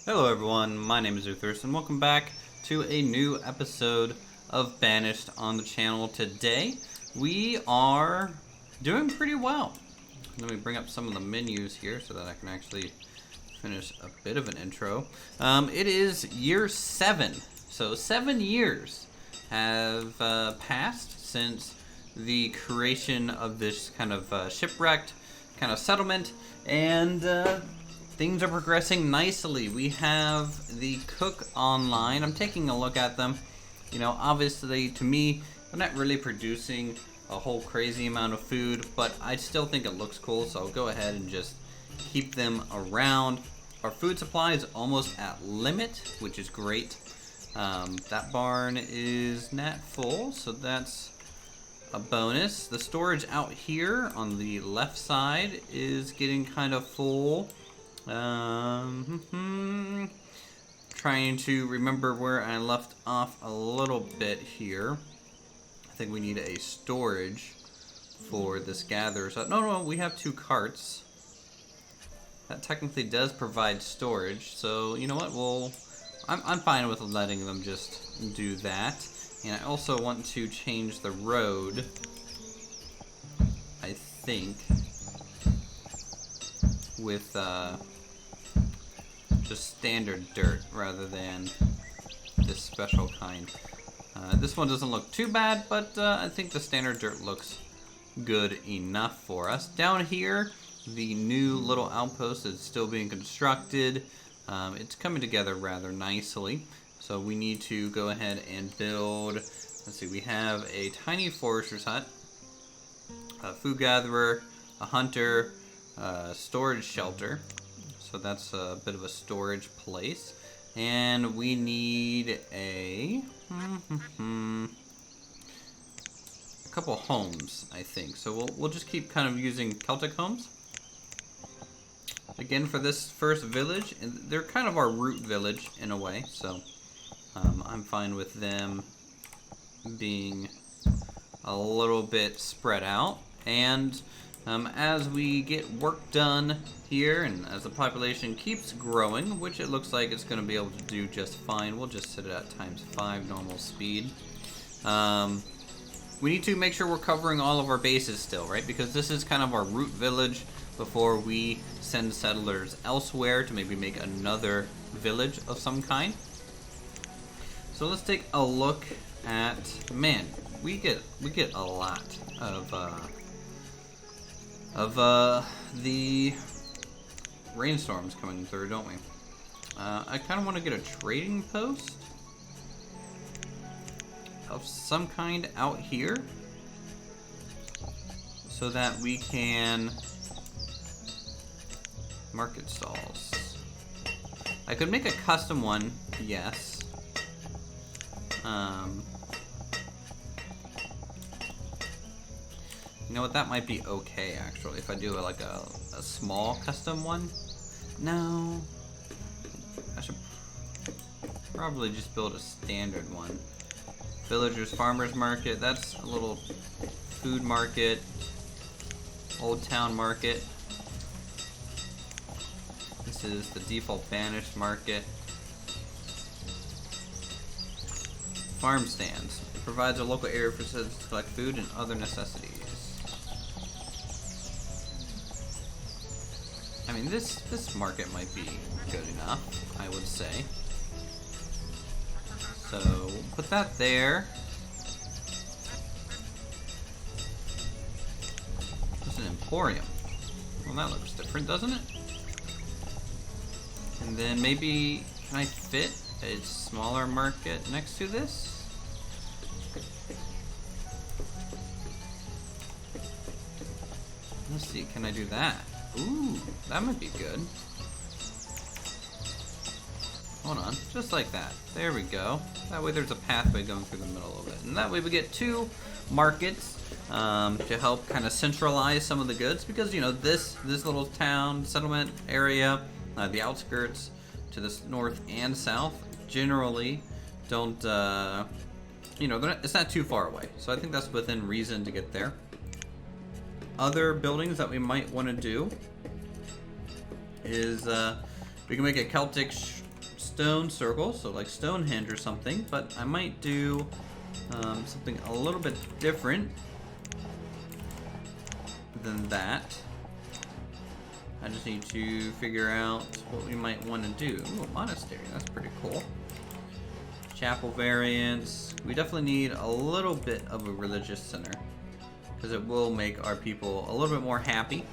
Hello everyone, my name is Uthris and welcome back to a new episode of Banished on the channel. Today we are doing pretty well. Let me bring up some of the menus here so that I can actually finish a bit of an intro. It is year 7, so 7 years have passed since the creation of this kind of shipwrecked kind of settlement, and things are progressing nicely. We have the cook online. I'm taking a look at them. You know, obviously, to me, they're not really producing a whole crazy amount of food, but I still think it looks cool, so I'll go ahead and just keep them around. Our food supply is almost at limit, which is great. That barn is not full, so that's a bonus. The storage out here on the left side is getting kind of full. Trying to remember where I left off a little bit here. I think we need a storage for this gather. So, no, we have 2 carts. That technically does provide storage. So, you know what? I'm fine with letting them just do that. And I also want to change the road, I think, with just standard dirt rather than this special kind. This one doesn't look too bad, but I think the standard dirt looks good enough for us. Down here, the new little outpost is still being constructed. It's coming together rather nicely. So we need to go ahead and build, let's see, we have a tiny forester's hut, a food gatherer, a hunter, storage shelter. So that's a bit of a storage place. And we need a couple homes, I think. So we'll just keep kind of using Celtic homes. Again, for this first village, and they're kind of our root village in a way, so I'm fine with them being a little bit spread out. And as we get work done here, and as the population keeps growing, which it looks like it's going to be able to do just fine, we'll just set it at ×5 normal speed. We need to make sure we're covering all of our bases still, right? Because this is kind of our root village before we send settlers elsewhere to maybe make another village of some kind. So let's take a look at, man, we get a lot of the rainstorms coming through, don't we? I kind of want to get a trading post of some kind out here so that we can market stalls. I could make a custom one, yes. You know what, that might be okay actually if I do like a small custom one. No, I should probably just build a standard one. Villagers Farmers Market, that's a little food market. Old Town Market. This is the default Banished Market. Farm stands. It provides a local area for citizens to collect food and other necessities. I mean, this market might be good enough, I would say. So, put that there. It's an emporium. Well, that looks different, doesn't it? And then maybe, can I fit a smaller market next to this? Let's see, can I do that? Ooh, that might be good. Hold on, just like that. There we go. That way there's a pathway going through the middle of it. And that way we get 2 markets to help kind of centralize some of the goods. Because, you know, this little town, settlement area, the outskirts to the north and south generally don't, you know, it's not too far away. So I think that's within reason to get there. Other buildings that we might want to do is we can make a Celtic stone circles, so like Stonehenge or something, but I might do something a little bit different than that. I just need to figure out what we might want to do. Ooh, a monastery, that's pretty cool. Chapel variants. We definitely need a little bit of a religious center, because it will make our people a little bit more happy.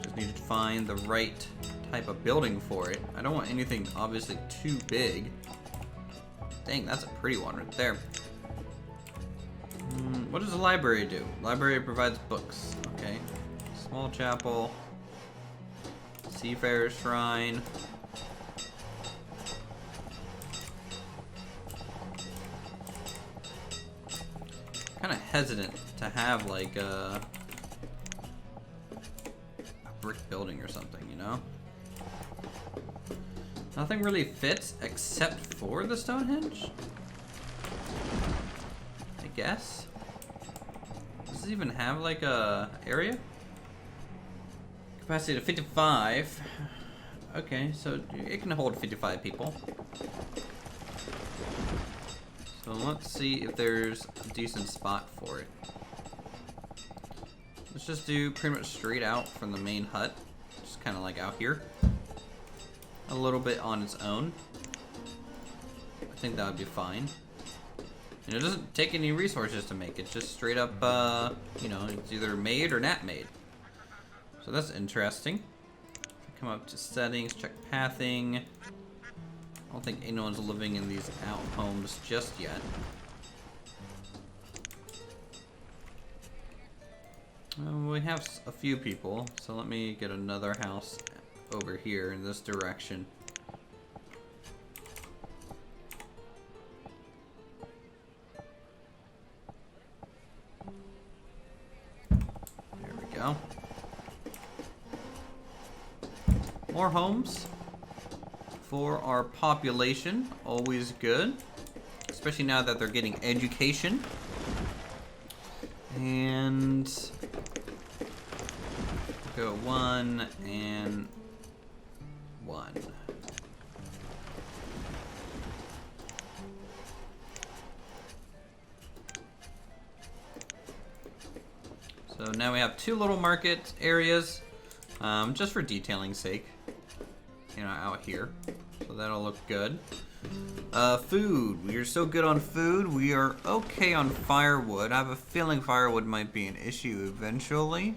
Just need to find the right type of building for it. I don't want anything obviously too big. Dang, that's a pretty one right there. What does the library do? Library provides books. Okay. Small chapel. Seafarer shrine. Kind of hesitant to have like a brick building or something, you know? Nothing really fits except for the Stonehenge, I guess. Does this even have like a area? Capacity to 55. Okay, so it can hold 55 people. So let's see if there's a decent spot for it. Let's just do pretty much straight out from the main hut. Just kind of like out here. A little bit on its own. I think that would be fine. And it doesn't take any resources to make it. Just straight up, you know, it's either made or not made. So that's interesting. Come up to settings, check pathing. I don't think anyone's living in these out homes just yet. We have a few people, so let me get another house over here in this direction. There we go. More homes for our population, always good, especially now that they're getting education. And go 1 and 1. So now we have 2 little market areas, just for detailing's sake, you know, out here. So that'll look good. Food. We are so good on food. We are okay on firewood. I have a feeling firewood might be an issue eventually.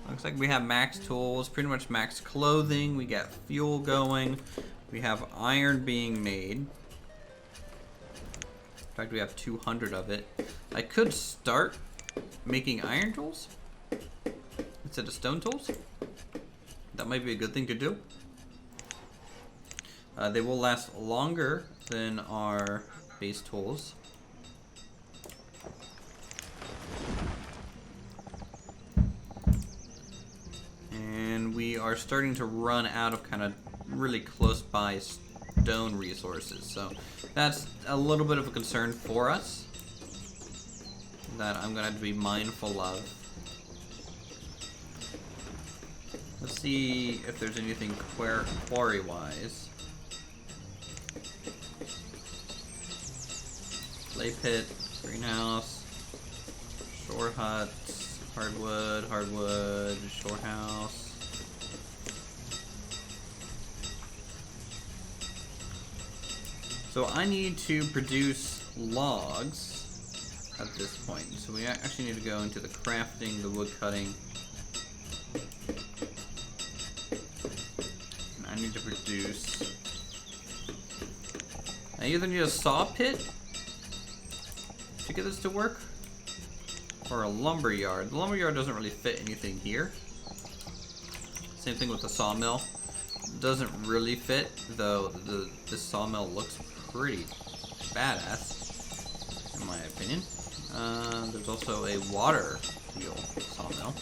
Looks like we have max tools, pretty much max clothing. We got fuel going. We have iron being made. In fact, we have 200 of it. I could start making iron tools instead of stone tools. That might be a good thing to do. They will last longer than our base tools. And we are starting to run out of kind of really close by stone resources. So that's a little bit of a concern for us that I'm going to have to be mindful of. Let's see if there's anything quarry-wise. Clay pit, greenhouse, shore huts, hardwood, shore house. So I need to produce logs at this point. So we actually need to go into the crafting, the wood cutting. I need to produce. I either need a saw pit to get this to work, or a lumber yard. The lumber yard doesn't really fit anything here. Same thing with the sawmill. Doesn't really fit, though this sawmill looks pretty badass, in my opinion. There's also a water wheel sawmill.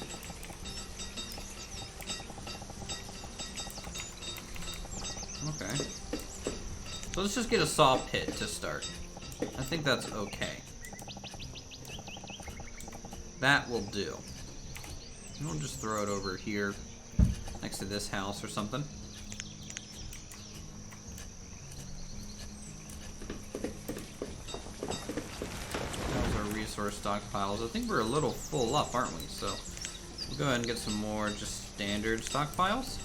Okay. So let's just get a saw pit to start. I think that's okay. That will do. And we'll just throw it over here next to this house or something. Those are resource stockpiles. I think we're a little full up, aren't we? So we'll go ahead and get some more just standard stockpiles.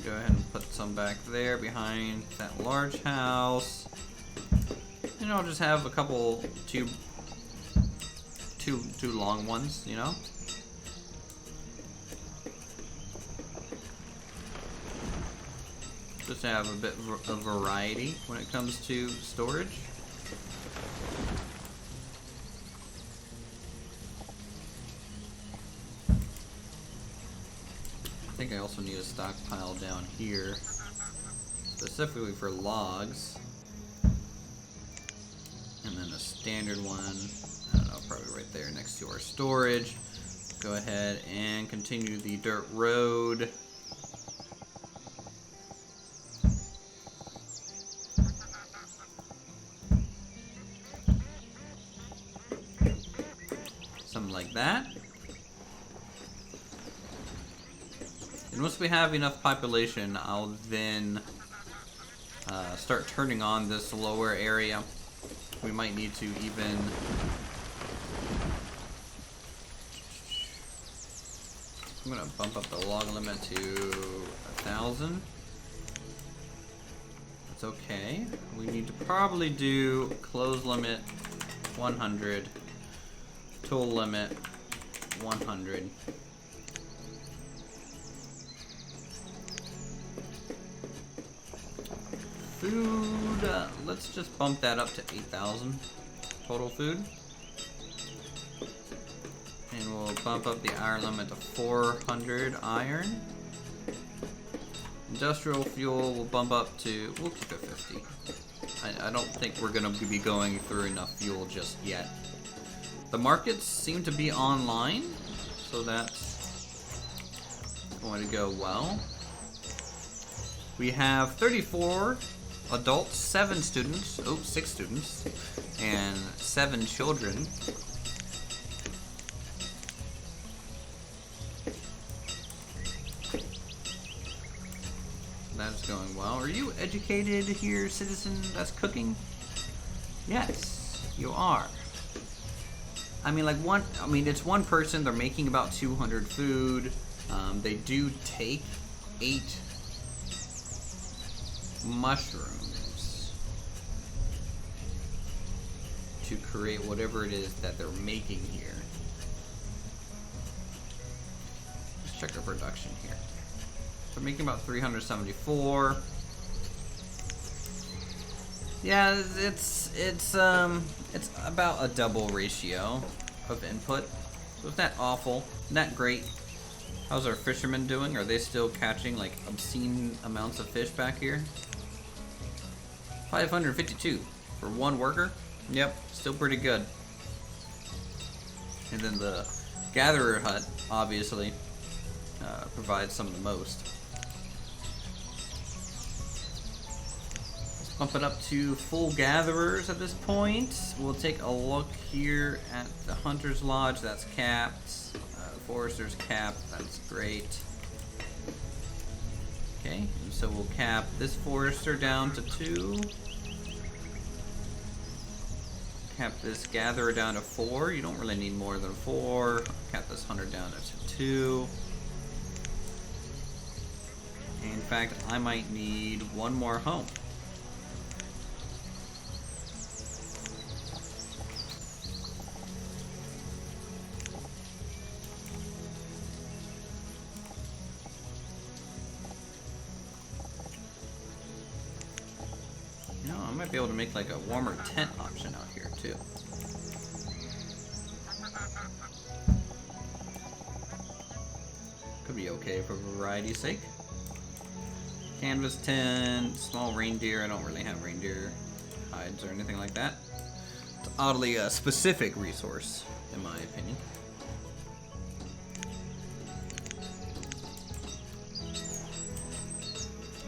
Go ahead and put some back there behind that large house. And I'll just have a couple two long ones, you know? Just to have a bit of variety when it comes to storage. I think I also need a stockpile down here, specifically for logs. And then a standard one, I don't know, probably right there next to our storage. Go ahead and continue the dirt road. Something like that. And once we have enough population, I'll then start turning on this lower area. We might need to even I'm gonna bump up the log limit to 1,000. That's okay. We need to probably do close limit 100, tool limit 100. Food, let's just bump that up to 8,000 total food. And we'll bump up the iron limit to 400 iron. Industrial fuel will bump up to, we'll keep it 50. I don't think we're going to be going through enough fuel just yet. The markets seem to be online, so that's going to go well. We have 34 adults, 7 students, 6 students, and 7 children. That's going well. Are you educated here, citizen that's cooking? Yes, you are. I mean, it's one person, they're making about 200 food. They do take 8 mushrooms to create whatever it is that they're making here. Let's check our production here. They're making about 374. Yeah, it's about a double ratio of input. So it's not awful, not great. How's our fishermen doing? Are they still catching like obscene amounts of fish back here? 552 for one worker. Yep, still pretty good. And then the gatherer hut obviously provides some of the most. Let's bump it up to full gatherers at this point. We'll take a look here at the hunter's lodge. That's capped. Forester's capped. That's great. Okay, and so we'll cap this forester down to 2. Cap this gatherer down to 4. You don't really need more than 4. Cap this hunter down to 2. And in fact, I might need 1 more home. I might be able to make like a warmer tent option out here too. Could be okay for variety's sake. Canvas tent, small reindeer. I don't really have reindeer hides or anything like that. It's oddly a specific resource, in my opinion.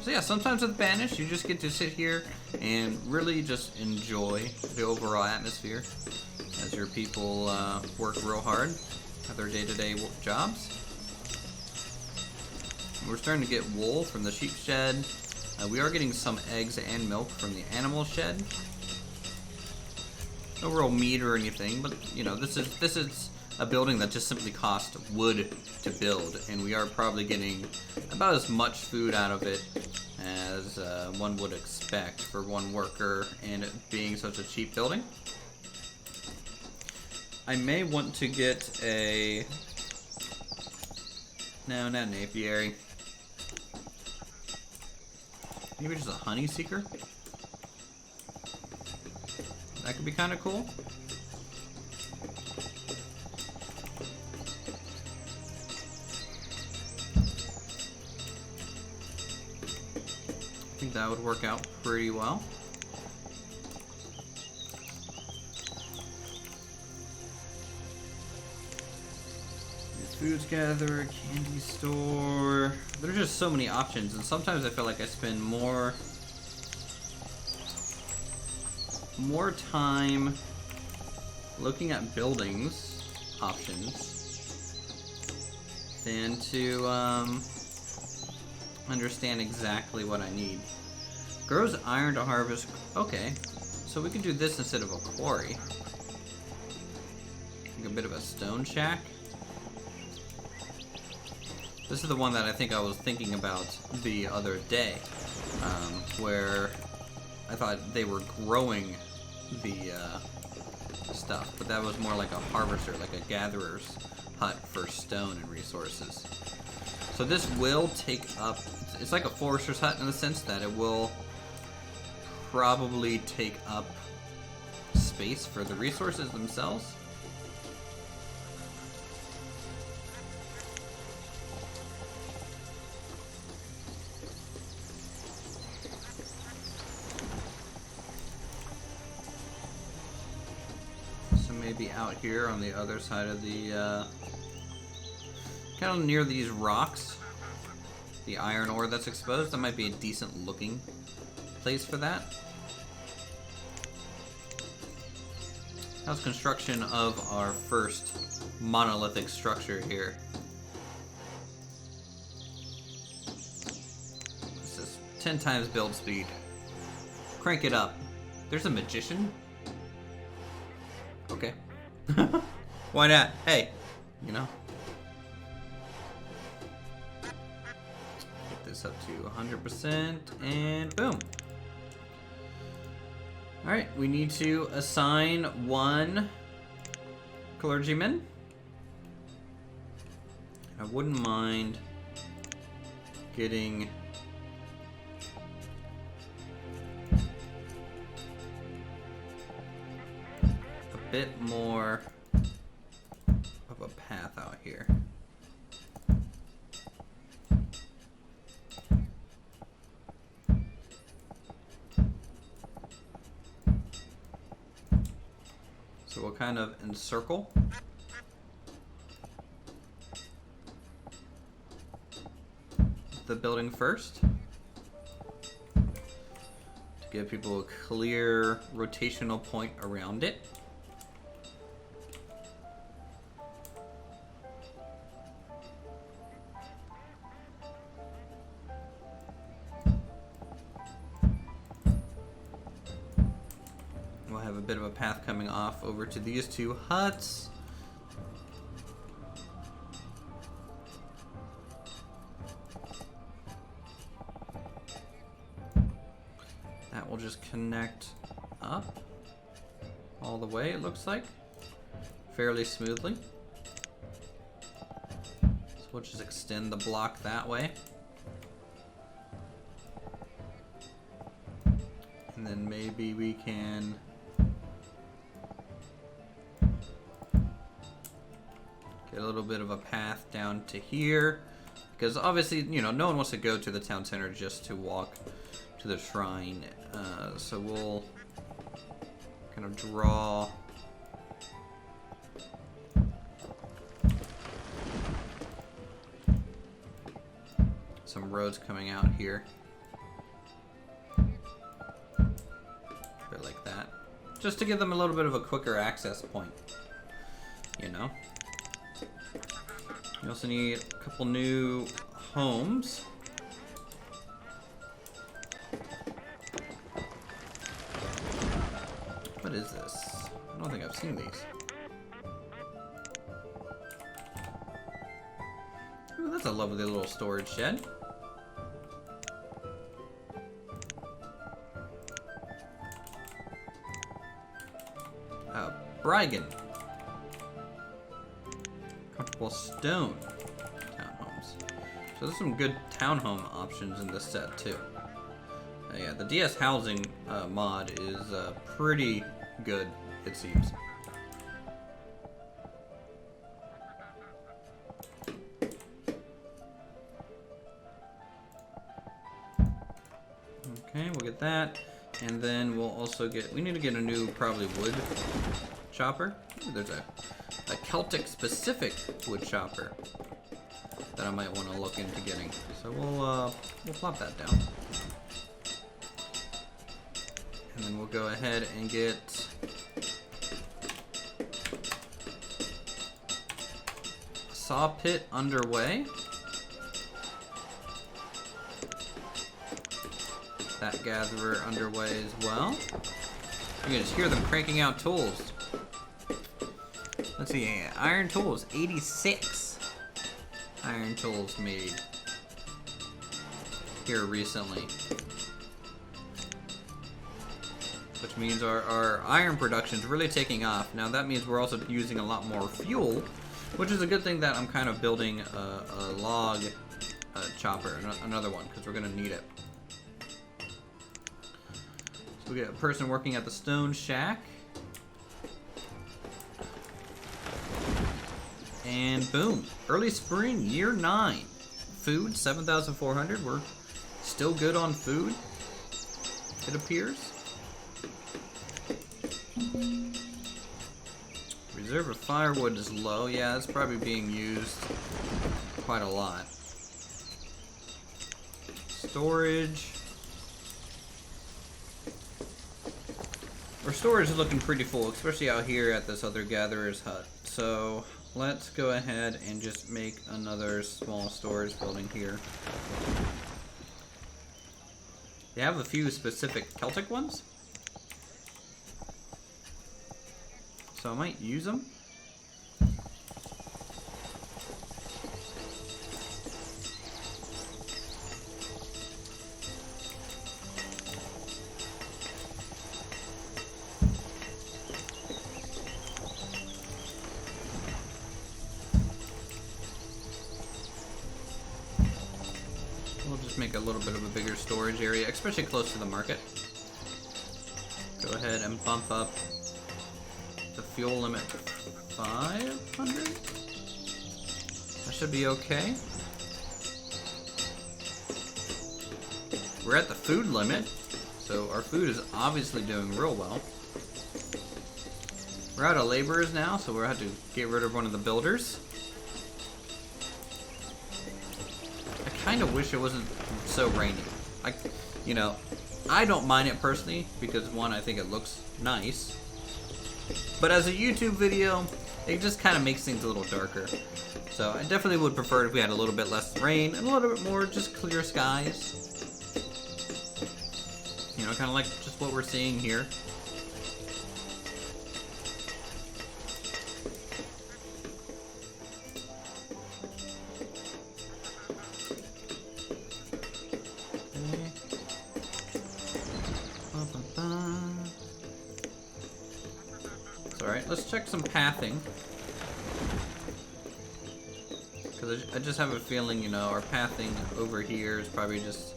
So yeah, sometimes with Banished, you just get to sit here and really just enjoy the overall atmosphere. as your people work real hard at their day-to-day jobs. We're starting to get wool from the sheep shed. We are getting some eggs and milk from the animal shed. No real meat or anything, but you know, this is a building that just simply cost wood to build, and we are probably getting about as much food out of it as one would expect for one worker, and it being such a cheap building. I may want to get a... No, not an apiary. Maybe just a honey seeker? That could be kind of cool. I think that would work out pretty well. Foods gatherer, candy store. There's just so many options, and sometimes I feel like I spend more time looking at buildings options than to understand exactly what I need. Grows iron to harvest. Okay, so we could do this instead of a quarry. Like a bit of a stone shack. This is the one that I think I was thinking about the other day, where I thought they were growing the stuff, but that was more like a harvester, like a gatherer's hut for stone and resources. So this will take up, it's like a forester's hut in the sense that it will probably take up space for the resources themselves. Maybe out here on the other side of the, kind of near these rocks, the iron ore that's exposed. That might be a decent looking place for that. How's construction of our first monolithic structure here? This is 10 times build speed. Crank it up. There's a magician? Okay. Why not? Hey, you know. Get this up to 100% and boom. Alright, we need to assign one clergyman. I wouldn't mind getting bit more of a path out here. So we'll kind of encircle. The building first to give people a clear rotational point around it. A bit of a path coming off over to these two huts. That will just connect up all the way, it looks like, fairly smoothly. So we'll just extend the block that way. And then maybe we can get a little bit of a path down to here, because obviously, you know, no one wants to go to the town center just to walk to the shrine. So we'll kind of draw some roads coming out here. A bit like that. just to give them a little bit of a quicker access point. You know? You also need a couple new homes. What is this? I don't think I've seen these. Ooh, that's a lovely little storage shed. Brigan. Comfortable stone townhomes. So there's some good townhome options in this set too. Yeah, the DS housing mod is pretty good, it seems. Okay, we'll get that. And then we'll also get, we need to get a new, probably wood chopper. Ooh, there's a Celtic specific wood chopper that I might want to look into getting. So we'll plop that down. And then we'll go ahead and get a saw pit underway. That gatherer underway as well. You can just hear them cranking out tools. Let's see, iron tools, 86 iron tools made here recently. Which means our iron production is really taking off. Now that means we're also using a lot more fuel, which is a good thing that I'm kind of building a log chopper, another one, because we're going to need it. So we get a person working at the stone shack. And boom, early spring, year 9. Food, 7,400. We're still good on food, it appears. Reserve of firewood is low. Yeah, it's probably being used quite a lot. Storage. Our storage is looking pretty full, especially out here at this other gatherer's hut. So let's go ahead and just make another small storage building here. They have a few specific Celtic ones, so I might use them. We'll just make a little bit of a bigger storage area, especially close to the market. Go ahead and bump up the fuel limit to 500. That should be okay. We're at the food limit, so our food is obviously doing real well. We're out of laborers now, so we'll have to get rid of one of the builders. I kind of wish it wasn't so rainy. I don't mind it personally because, one, I think it looks nice. But as a YouTube video, it just kind of makes things a little darker. So I definitely would prefer if we had a little bit less rain and a little bit more just clear skies. You know, kind of like just what we're seeing here. Alright, let's check some pathing. Because I just have a feeling, you know, our pathing over here is probably just...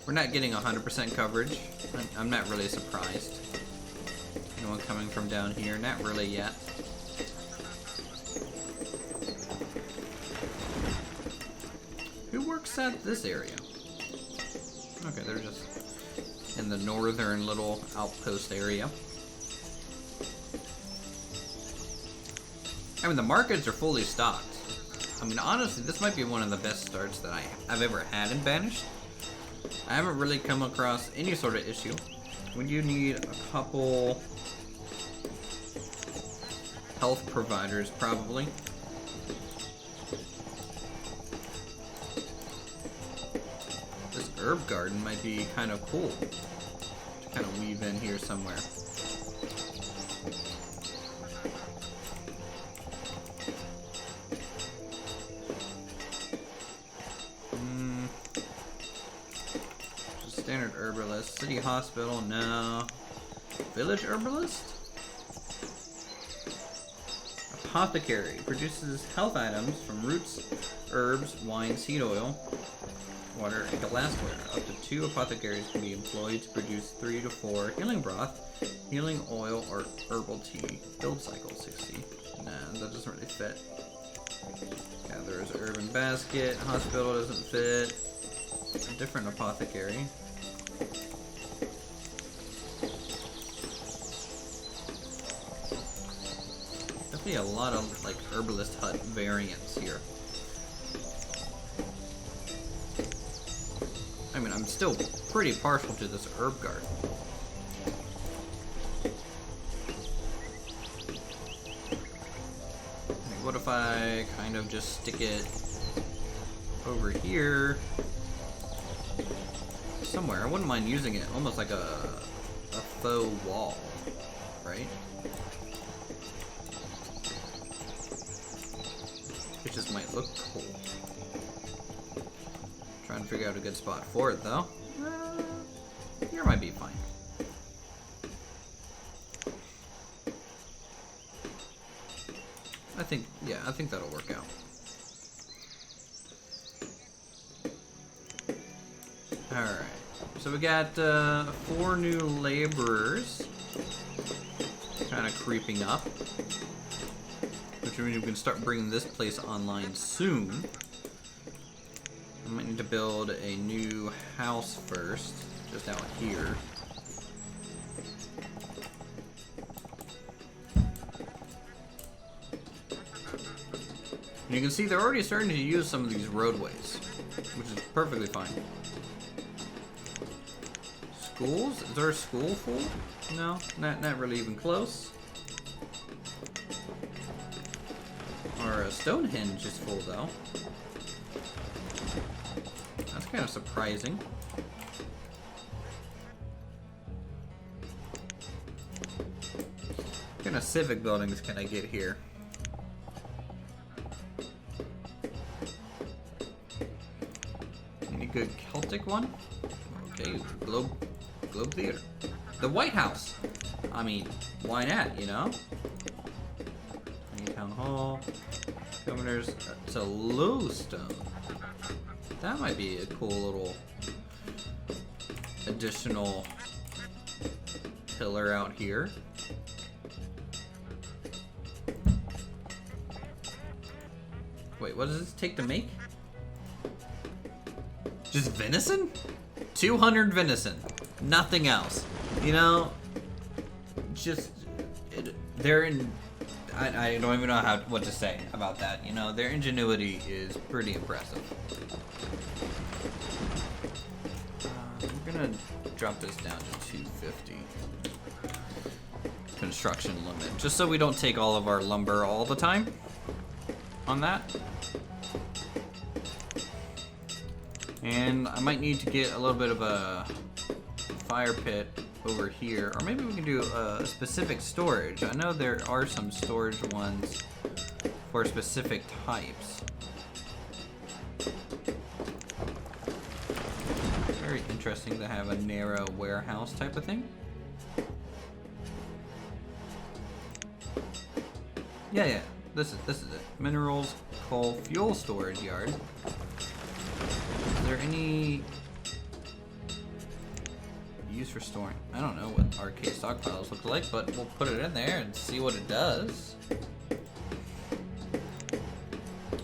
We're not getting 100% coverage. I'm not really surprised. Anyone coming from down here? Not really yet. Who works at this area? Okay, they're just in the northern little outpost area. I mean, the markets are fully stocked. I mean, honestly, this might be one of the best starts that I've ever had in Banished. I haven't really come across any sort of issue. We do need a couple health providers, probably. This herb garden might be kind of cool to kind of weave in here somewhere. Just standard herbalist. City hospital, no. Village herbalist? Apothecary produces health items from roots, herbs, wine, seed oil, water, and glassware. Up to 2 apothecaries can be employed to produce 3 to 4 healing broth, healing oil, or herbal tea. Build cycle 60. Nah, that doesn't really fit. Gatherer's urban basket. Hospital doesn't fit. A different apothecary. Definitely a lot of like herbalist hut variants here. I mean, I'm still pretty partial to this herb garden. What if I kind of just stick it over here somewhere? I wouldn't mind using it almost like a faux wall, right? It just might look cool. Trying to figure out a good spot for it, though. Here might be fine. I think that'll work out. Alright. So we got 4 new laborers kind of creeping up. Which means we can start bringing this place online soon. I might need to build a new house first, just out here. And you can see they're already starting to use some of these roadways, which is perfectly fine. Schools? Is there a school full? No, not really even close. Or Stonehenge is full though. That's kind of surprising. What kind of civic buildings can I get here? Any good Celtic one? Okay, Globe Theater. The White House! I mean, why not, you know? Town Hall. Governor's to Lowstone. That might be a cool little additional pillar out here. Wait, what does this take to make? Just venison? 200 venison. Nothing else. You know, just they're in. I don't even know what to say about that. You know, their ingenuity is pretty impressive. We're gonna drop this down to 250 construction limit, just so we don't take all of our lumber all the time on that. And I might need to get a little bit of a fire pit over here, or maybe we can do a specific storage. I know there are some storage ones for specific types. Very interesting to have a narrow warehouse type of thing. Yeah, this is it. Minerals, coal, fuel storage yard. Is there any use for storing? I don't know what arcade stockpiles look like, but we'll put it in there and see what it does.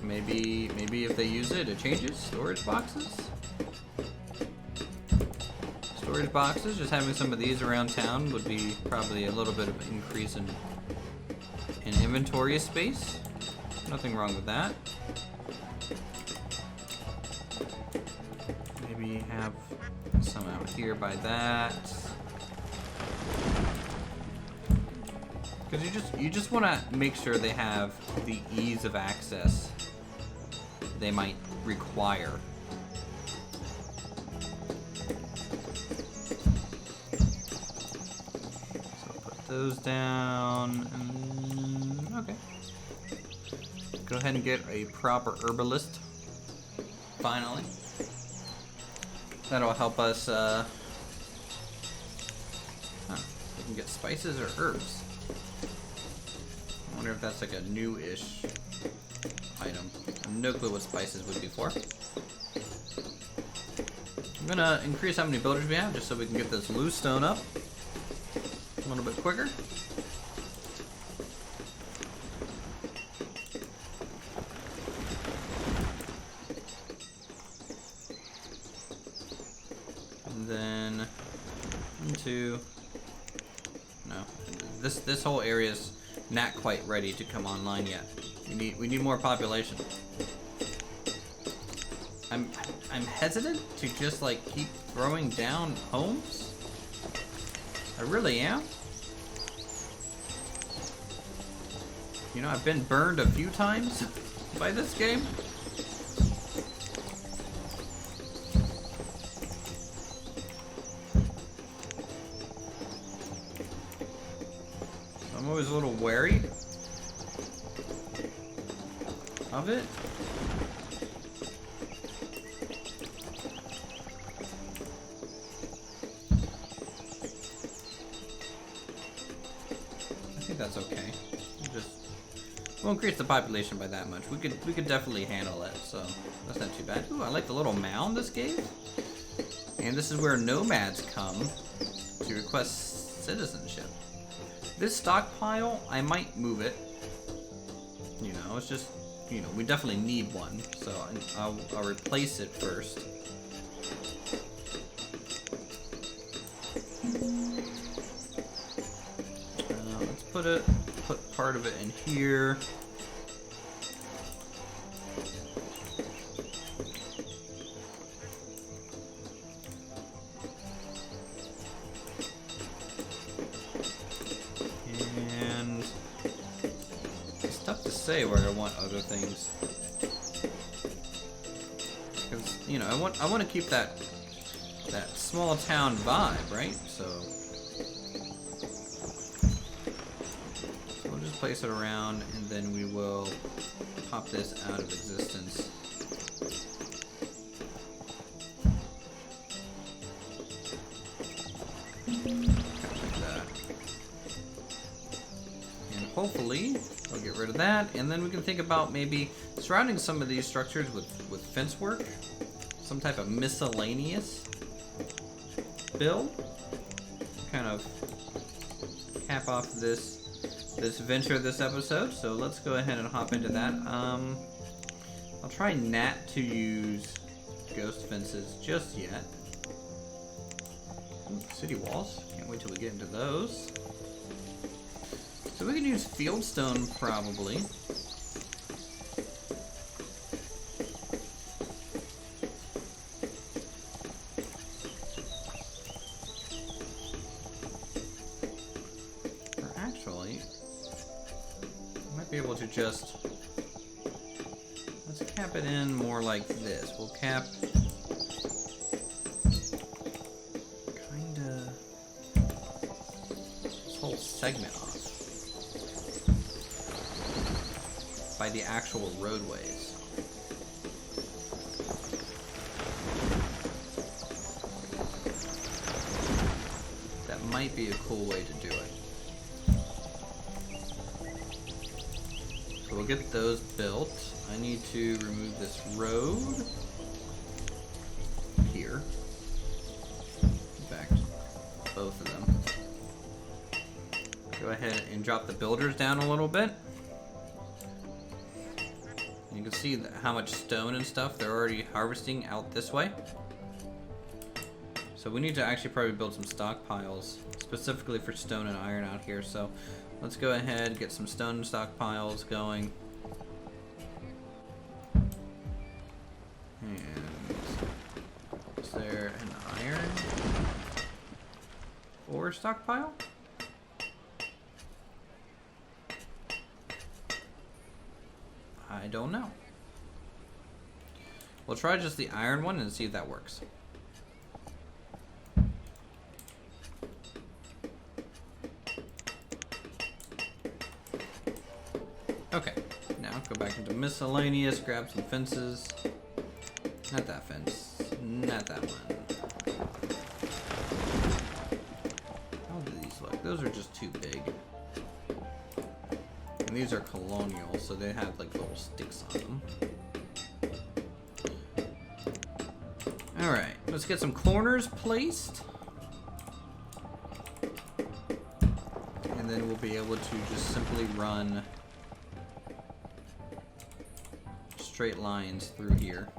Maybe if they use it, it changes. Storage boxes. Storage boxes. Just having some of these around town would be probably a little bit of an increase in inventory space. Nothing wrong with that. Maybe have some out here by that. Because you just want to make sure they have the ease of access they might require. So put those down. And, okay. Go ahead and get a proper herbalist. Finally. That'll help us. We can get spices or herbs. I wonder if that's like a new-ish item. I have no clue what spices would be for. I'm gonna increase how many builders we have just so we can get this loose stone up a little bit quicker. And then into no. This whole area's not quite ready to come online yet. We need more population. I'm hesitant to just like keep throwing down homes. I really am. You know, I've been burned a few times by this game. So I'm always a little wary of it. I think that's okay. We'll increase the population by that much. We could definitely handle it, so that's not too bad. Ooh, I like the little mound this gave. And this is where nomads come to request citizenship. This stockpile, I might move it. You know, it's just, you know, we definitely need one, so I'll replace it first. Let's put part of it in here. And it's tough to say where I want other things, because you know I want to keep that small town vibe, right? So we'll just place it around, and then we will pop this out of existence. Like that. And hopefully we'll get rid of that, and then we can think about maybe surrounding some of these structures with fence work, some type of miscellaneous build, kind of cap off this venture this episode. So let's go ahead and hop into that. I'll try not to use ghost fences just yet. Ooh, city walls. Can't wait till we get into those. So we can use fieldstone probably. Or actually, I might be able to just, let's cap it in more like this. We'll cap kinda this whole segment off by the actual roadways. That might be a cool way to do it. So we'll get those built. I need to remove this road here. In fact, both of them. Go ahead and drop the builders down a little bit. You can see how much stone and stuff they're already harvesting out this way. So we need to actually probably build some stockpiles specifically for stone and iron out here. So let's go ahead and get some stone stockpiles going. And is there an iron ore stockpile? I don't know. We'll try just the iron one and see if that works. Okay, now go back into miscellaneous, grab some fences. Not that fence, not that one. How do these look? Those are just too big. And these are colonial, so they have like little sticks on them. Alright, let's get some corners placed. And then we'll be able to just simply run straight lines through here.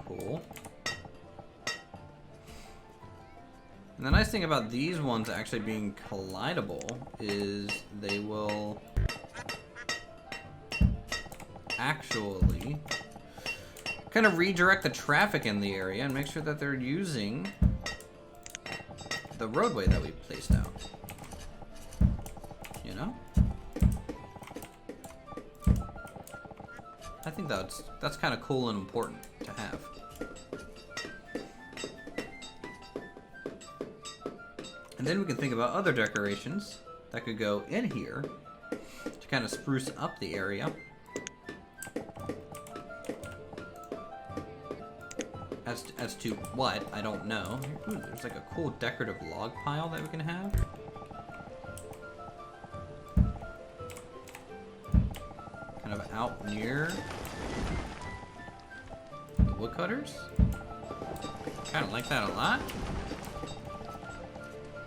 Cool. And the nice thing about these ones actually being collidable is they will actually kind of redirect the traffic in the area and make sure that they're using the roadway that we placed out. You know? I think that's kind of cool and important to have. And then we can think about other decorations that could go in here to kind of spruce up the area. As to what, I don't know. Ooh, there's like a cool decorative log pile that we can have. Kind of out near the woodcutters. Kind of like that a lot,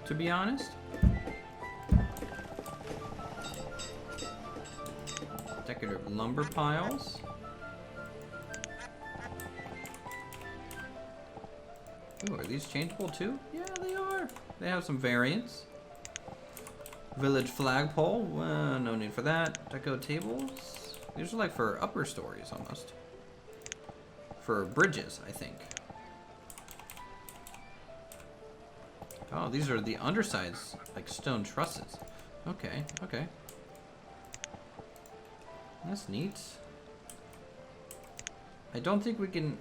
to be honest. Decorative lumber piles. Ooh, are these changeable too? Yeah, they are. They have some variants. Village flagpole. No need for that. Deco tables. These are like for upper stories almost. For bridges, I think. Oh, these are the undersides, like stone trusses. Okay, okay. That's neat. I don't think we can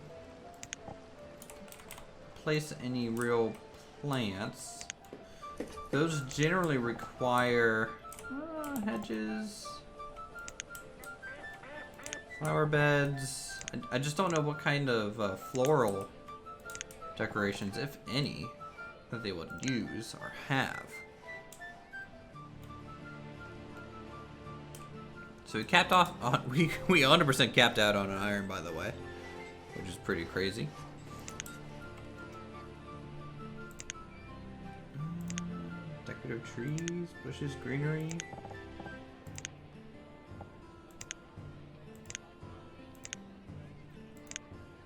place any real plants. Those generally require hedges, flower beds. I just don't know what kind of floral decorations, if any, that they would use or have. So we capped off on, we 100% capped out on an iron, by the way, which is pretty crazy. Decorative trees, bushes, greenery.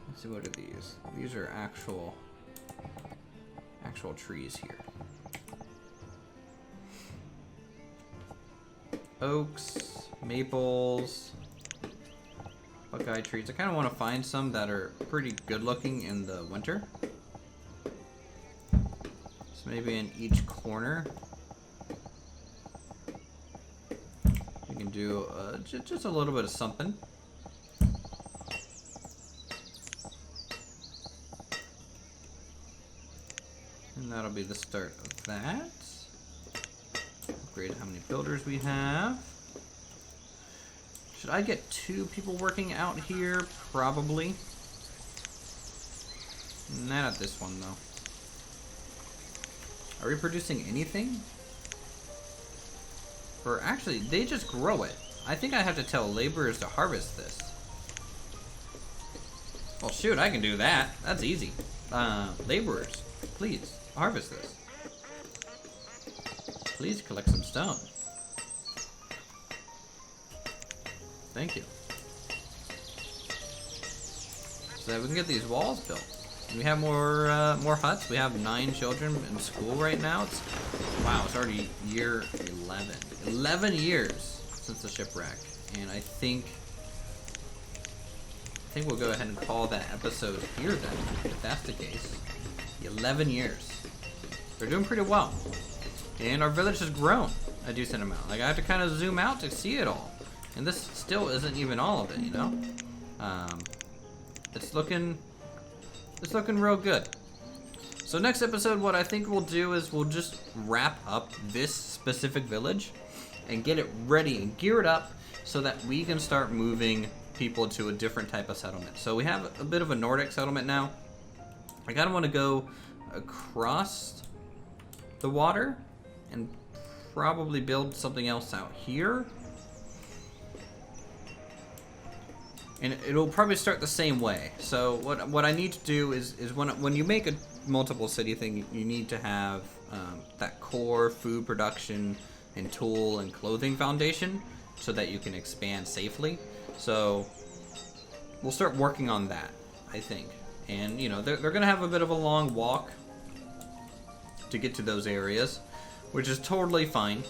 Let's see, what are these? These are actual trees here. Oaks, maples, buckeye trees. I kind of want to find some that are pretty good looking in the winter. So maybe in each corner we can do just a little bit of something. And that'll be the start of that. Upgrade how many builders we have. Should I get 2 people working out here? Probably. Not at this one, though. Are we producing anything? Or actually, they just grow it. I think I have to tell laborers to harvest this. Well, shoot, I can do that. That's easy. Laborers, please, harvest this. Please collect some stone. Thank you. So that we can get these walls built. And we have more huts. We have 9 children in school right now. Wow, it's already year 11. 11 years since the shipwreck. And I think think we'll go ahead and call that episode here then, if that's the case. 11 years. We're doing pretty well. And our village has grown a decent amount. Like, I have to kind of zoom out to see it all. And this still isn't even all of it, you know? It's looking real good. So next episode, what I think we'll do is we'll just wrap up this specific village and get it ready and gear it up so that we can start moving people to a different type of settlement. So we have a bit of a Nordic settlement now. I kind of want to go across the water and probably build something else out here. And it'll probably start the same way. So what I need to do is when you make a multiple city thing, you need to have that core food production and tool and clothing foundation so that you can expand safely. So we'll start working on that, I think. And you know, they're gonna have a bit of a long walk to get to those areas, which is totally fine.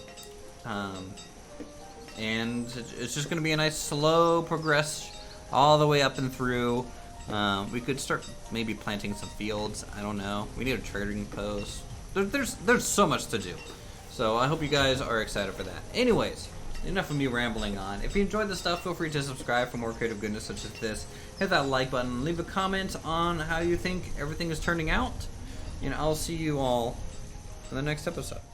And it's just gonna be a nice slow progress all the way up and through. We could start maybe planting some fields. I don't know. We need a trading post. There's so much to do. So I hope you guys are excited for that. Anyways, enough of me rambling on. If you enjoyed the stuff, feel free to subscribe for more creative goodness such as this. Hit that like button. Leave a comment on how you think everything is turning out. And I'll see you all in the next episode.